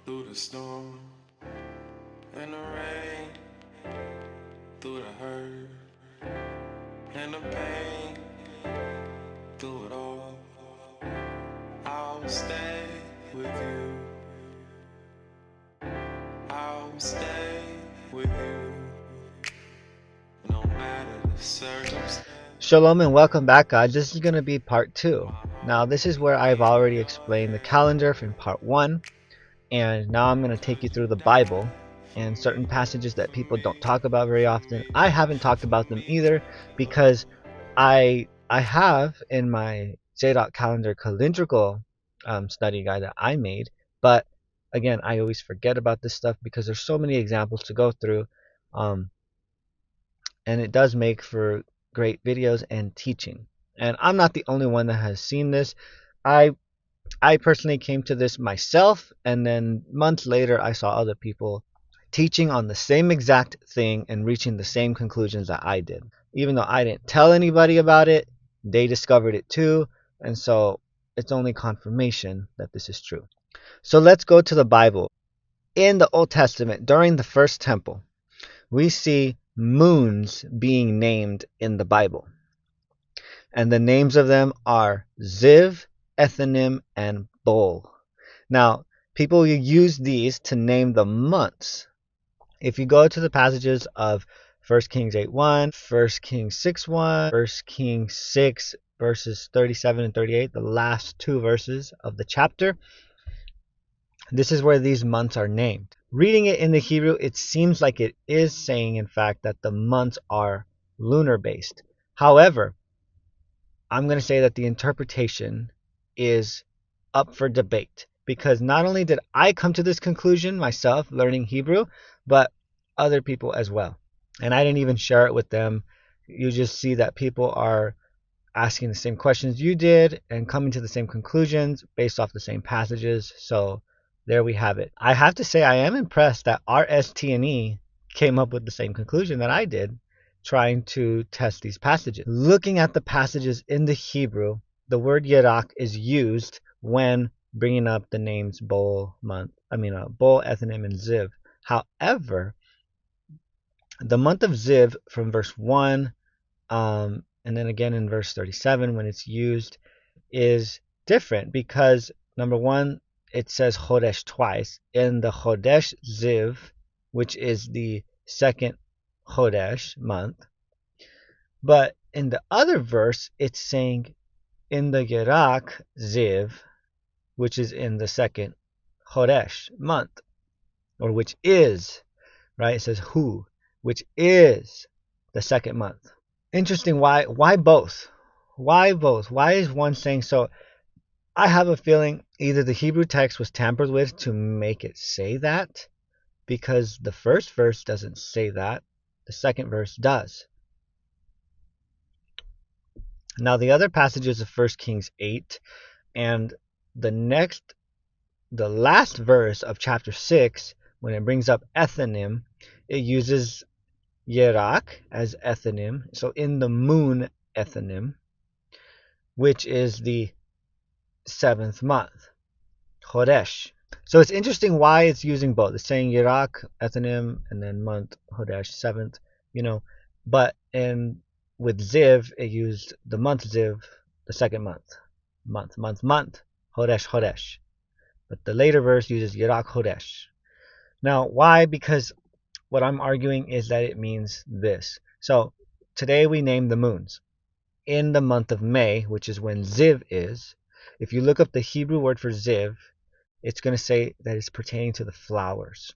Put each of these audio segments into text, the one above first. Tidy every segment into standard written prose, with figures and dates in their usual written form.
through the storm and the rain, through the hurt and the pain, through it all, I'll stay with you. I'll stay with you, no matter the circumstance. Shalom and welcome back, guys. This is going to be part 2. Now, this is where I've already explained the calendar from part 1, and now I'm going to take you through the Bible and certain passages that people don't talk about very often. I haven't talked about them either because I have in my J. Calendar calendrical study guide that I made, but again, I always forget about this stuff because there's so many examples to go through. And it does make for great videos and teaching. And I'm not the only one that has seen this. I I personally came to this myself, and then months later I saw other people teaching on the same exact thing and reaching the same conclusions that I did. Even though I didn't tell anybody about it, they discovered it too, and so it's only confirmation that this is true. So let's go to the Bible. In the Old Testament, during the first temple, we see moons being named in the Bible. And the names of them are Ziv, Ethanim, and Bol. Now, people use these to name the months. If you go to the passages of 1 Kings 8:1, 1 Kings 6:1, 1 Kings 6 verses 37 and 38, the last two verses of the chapter, this is where these months are named. Reading it in the Hebrew, it seems like it is saying, in fact, that the months are lunar based. However, I'm going to say that the interpretation is up for debate because not only did I come to this conclusion myself learning Hebrew, but other people as well. And I didn't even share it with them. You just see that people are asking the same questions you did and coming to the same conclusions based off the same passages. So there we have it. I have to say I am impressed that RST&E came up with the same conclusion that I did trying to test these passages. Looking at the passages in the Hebrew, the word Yerach is used when bringing up the names Bol, Ethanim, and Ziv. However, the month of Ziv from verse 1 and then again in verse 37 when it's used is different because number one, it says Chodesh twice. In the Chodesh Ziv, which is the second Chodesh month, but in the other verse, it's saying in the Yerach Ziv, which is in the second Chodesh month, or which is, right? It says who, which is the second month. Interesting. Why both? Why both? Why is one saying so? I have a feeling either the Hebrew text was tampered with to make it say that, because the first verse doesn't say that, the second verse does. Now the other passages of 1 Kings 8 and the last verse of chapter 6, when it brings up Ethanim, it uses Yerach as Ethanim, so in the moon Ethanim, which is the seventh month, Chodesh. So it's interesting why it's using both. It's saying Yerach, Ethanim, and then month, Chodesh, seventh, but with Ziv, it used the month Ziv, the second month, Chodesh. But the later verse uses Yerach Chodesh. Now, why? Because what I'm arguing is that it means this. So today we name the moons. In the month of May, which is when Ziv is, if you look up the Hebrew word for Ziv, it's going to say that it's pertaining to the flowers.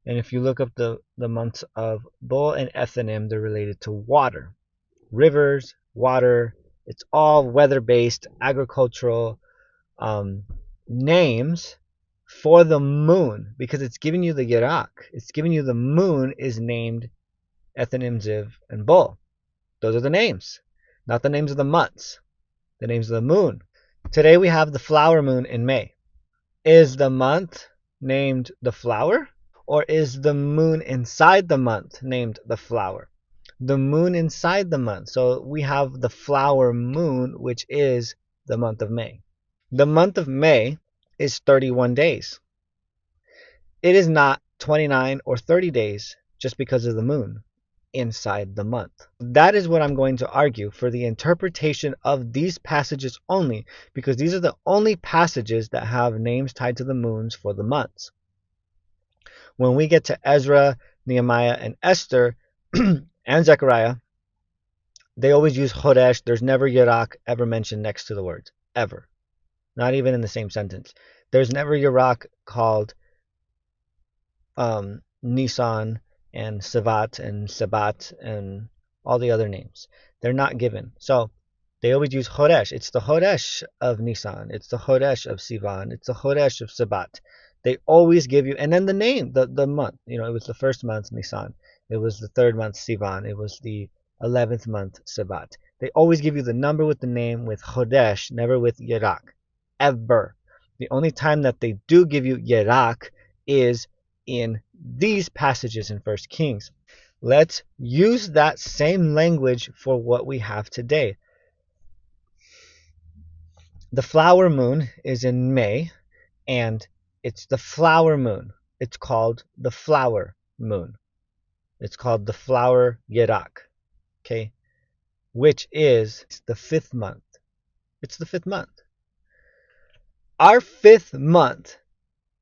And if you look up the months of Bol and Ethanim, they're related to water. Rivers, water, it's all weather-based, agricultural names for the moon, because it's giving you the Yerach. It's giving you the moon is named Ethanim, Ziv, and Bol. Those are the names, not the names of the months, the names of the moon. Today we have the flower moon in May. Is the month named the flower, or is the moon inside the month named the flower? The moon inside the month. So we have the flower moon, which is the month of May. The month of May is 31 days. It is not 29 or 30 days just because of the moon inside the month. That is what I'm going to argue for the interpretation of these passages only, because these are the only passages that have names tied to the moons for the months. When we get to Ezra, Nehemiah, and Esther, and Zechariah, they always use Chodesh. There's never Yirak ever mentioned next to the words, ever. Not even in the same sentence. There's never Yirak called Nisan and Savat and Sabat and all the other names. They're not given. So they always use Chodesh. It's the Chodesh of Nisan. It's the Chodesh of Sivan. It's the Chodesh of Sabat. They always give you, and then the name, the month. You know, it was the first month Nisan. It was the third month Sivan. It was the 11th month Sabat. They always give you the number with the name with Chodesh, never with Yirak. Ever. The only time that they do give you Yirak is in these passages in First Kings. Let's use that same language for what we have today. The flower moon is in May, and it's the flower moon. It's called the flower moon. It's called the flower Yirak, okay, which is the fifth month. It's the fifth month. Our fifth month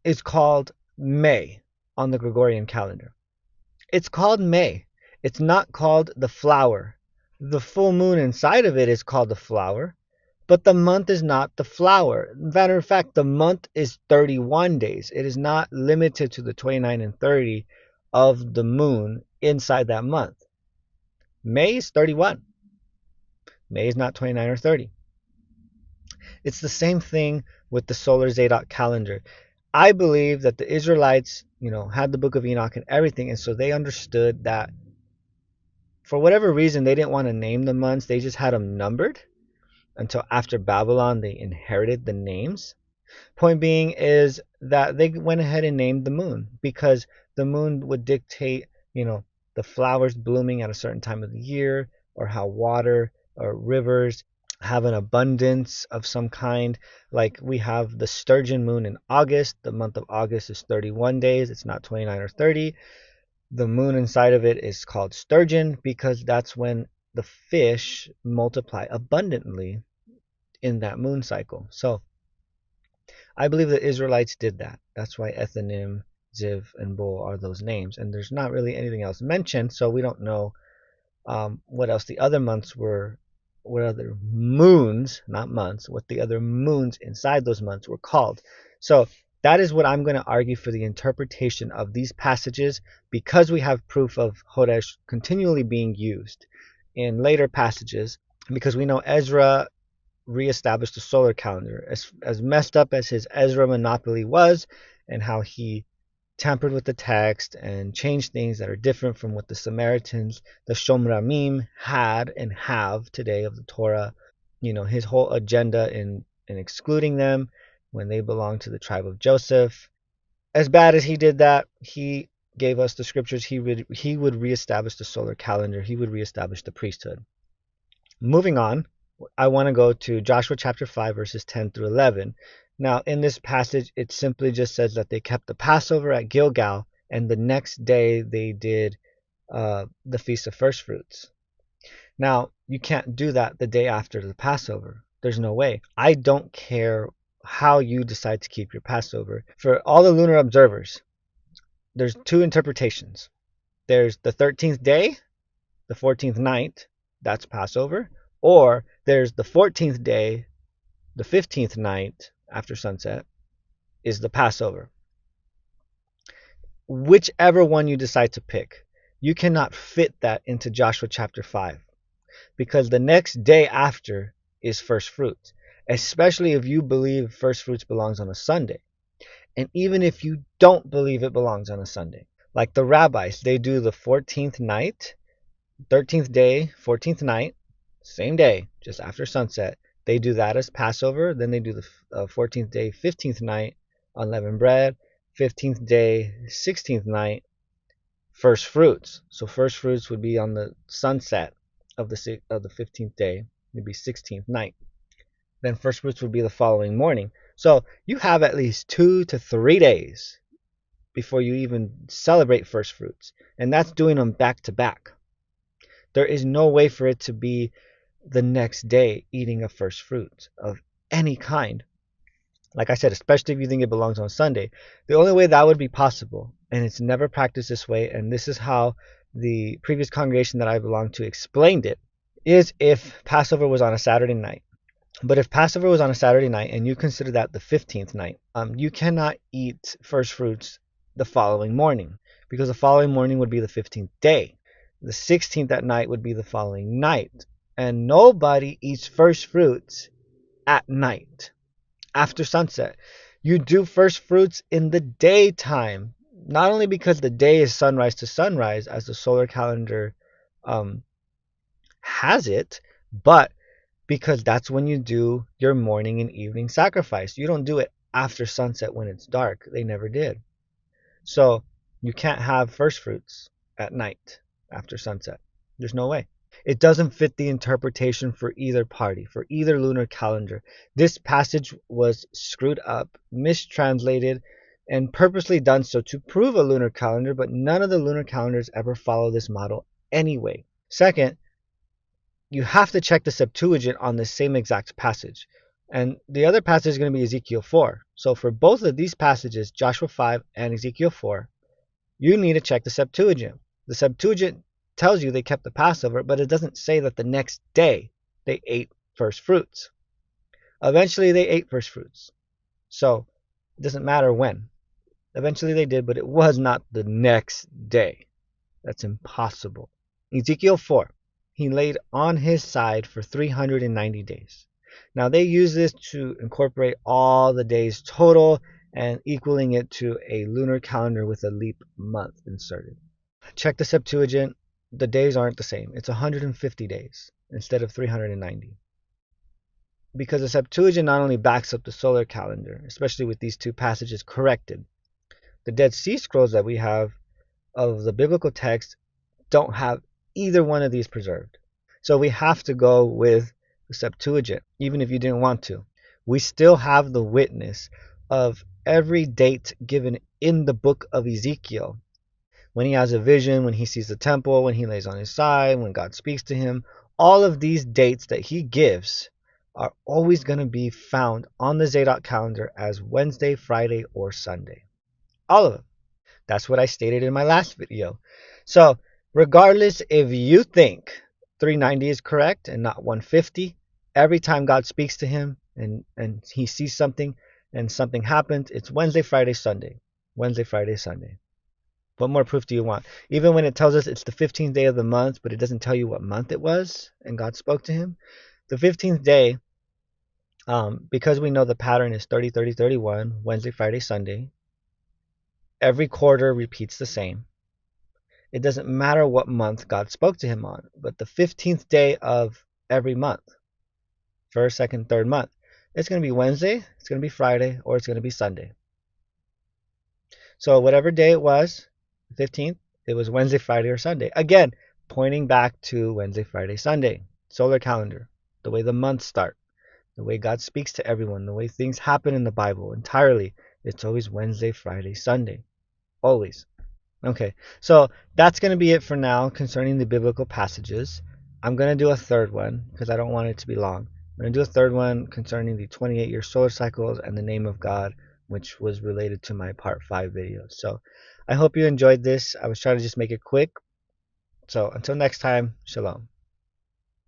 is called May on the Gregorian calendar. It's called May. It's not called the flower. The full moon inside of it is called the flower, but the month is not the flower. Matter of fact, the month is 31 days. It is not limited to the 29 and 30 of the moon inside that month. May is 31. May is not 29 or 30. It's the same thing with the solar Zadok calendar. I believe that the Israelites, had the book of Enoch and everything, and so they understood that for whatever reason they didn't want to name the months. They just had them numbered until after Babylon they inherited the names. Point being is that they went ahead and named the moon because the moon would dictate, the flowers blooming at a certain time of the year, or how water or rivers have an abundance of some kind. Like we have the sturgeon moon in August. The month of August is 31 days. It's not 29 or 30. The moon inside of it is called sturgeon because that's when the fish multiply abundantly in that moon cycle. So I believe the Israelites did that. That's why Ethanim, Ziv, and Bul are those names. And there's not really anything else mentioned, so we don't know what else the other months were, what other moons, not months, what the other moons inside those months were called. So that is what I'm going to argue for the interpretation of these passages, because we have proof of Hodesh continually being used in later passages, because we know Ezra reestablished the solar calendar. As messed up as his Ezra monopoly was, and how he tampered with the text and changed things that are different from what the Samaritans, the Shomramim, had and have today of the Torah. His whole agenda in excluding them when they belong to the tribe of Joseph. As bad as he did that, he gave us the scriptures. He would reestablish the solar calendar. He would reestablish the priesthood. Moving on, I want to go to Joshua chapter 5, verses 10 through 11. Now, in this passage, it simply just says that they kept the Passover at Gilgal, and the next day they did the Feast of First Fruits. Now, you can't do that the day after the Passover. There's no way. I don't care how you decide to keep your Passover. For all the lunar observers, there's two interpretations. There's the 13th day, the 14th night, that's Passover. Or there's the 14th day, the 15th night after sunset is the Passover. Whichever one you decide to pick, you cannot fit that into Joshua chapter 5, because the next day after is first fruits, especially if you believe first fruits belongs on a Sunday. And even if you don't believe it belongs on a Sunday, like the rabbis, they do the 14th night, 13th day, 14th night, same day, just after sunset. They do that as Passover. Then they do the 14th day, 15th night, unleavened bread. 15th day, 16th night, first fruits. So first fruits would be on the sunset of the 15th day. It'd be 16th night. Then first fruits would be the following morning. So you have at least 2 to 3 days before you even celebrate first fruits. And that's doing them back to back. There is no way for it to be the next day eating a first fruit of any kind. Like I said, especially if you think it belongs on Sunday. The only way that would be possible, and it's never practiced this way, and this is how the previous congregation that I belonged to explained it, is if Passover was on a Saturday night. But if Passover was on a Saturday night and you consider that the 15th night, you cannot eat first fruits the following morning because the following morning would be the 15th day. The 16th at night would be the following night. And nobody eats first fruits at night after sunset. You do first fruits in the daytime, not only because the day is sunrise to sunrise as the solar calendar um, has it, but because that's when you do your morning and evening sacrifice. You don't do it after sunset when it's dark. They never did. So you can't have first fruits at night after sunset. There's no way. It doesn't fit the interpretation for either party, for either lunar calendar. This passage was screwed up, mistranslated, and purposely done so to prove a lunar calendar, but none of the lunar calendars ever follow this model anyway. Second, you have to check the Septuagint on the same exact passage. And the other passage is going to be Ezekiel 4. So for both of these passages, Joshua 5 and Ezekiel 4, you need to check the Septuagint. The Septuagint tells you they kept the Passover, but it doesn't say that the next day they ate first fruits. Eventually they ate first fruits. So it doesn't matter when. Eventually they did, but it was not the next day. That's impossible. Ezekiel 4. He laid on his side for 390 days. Now they use this to incorporate all the days total and equaling it to a lunar calendar with a leap month inserted. Check the Septuagint. The days aren't the same. It's 150 days instead of 390. Because the Septuagint not only backs up the solar calendar, especially with these two passages corrected, the Dead Sea Scrolls that we have of the biblical text don't have either one of these preserved. So we have to go with the Septuagint, even if you didn't want to. We still have the witness of every date given in the book of Ezekiel. When he has a vision, when he sees the temple, when he lays on his side, when God speaks to him, all of these dates that he gives are always going to be found on the Zadok calendar as Wednesday, Friday, or Sunday. All of them. That's what I stated in my last video. So regardless if you think 390 is correct and not 150, every time God speaks to him and he sees something and something happens, it's Wednesday, Friday, Sunday. Wednesday, Friday, Sunday. What more proof do you want? Even when it tells us it's the 15th day of the month, but it doesn't tell you what month it was and God spoke to him. The 15th day, because we know the pattern is 30, 30, 31, Wednesday, Friday, Sunday, every quarter repeats the same. It doesn't matter what month God spoke to him on, but the 15th day of every month, first, second, third month, it's going to be Wednesday, it's going to be Friday, or it's going to be Sunday. So whatever day it was, the 15th, it was Wednesday, Friday, or Sunday. Again, pointing back to Wednesday, Friday, Sunday, solar calendar, the way the months start, the way God speaks to everyone, the way things happen in the Bible entirely. It's always Wednesday, Friday, Sunday. Always. Okay, so that's going to be it for now concerning the biblical passages. I'm going to do a third one because I don't want it to be long. I'm going to do a third one concerning the 28-year solar cycles and the name of God, which was related to my part 5 videos. So I hope you enjoyed this. I was trying to just make it quick. So until next time, shalom.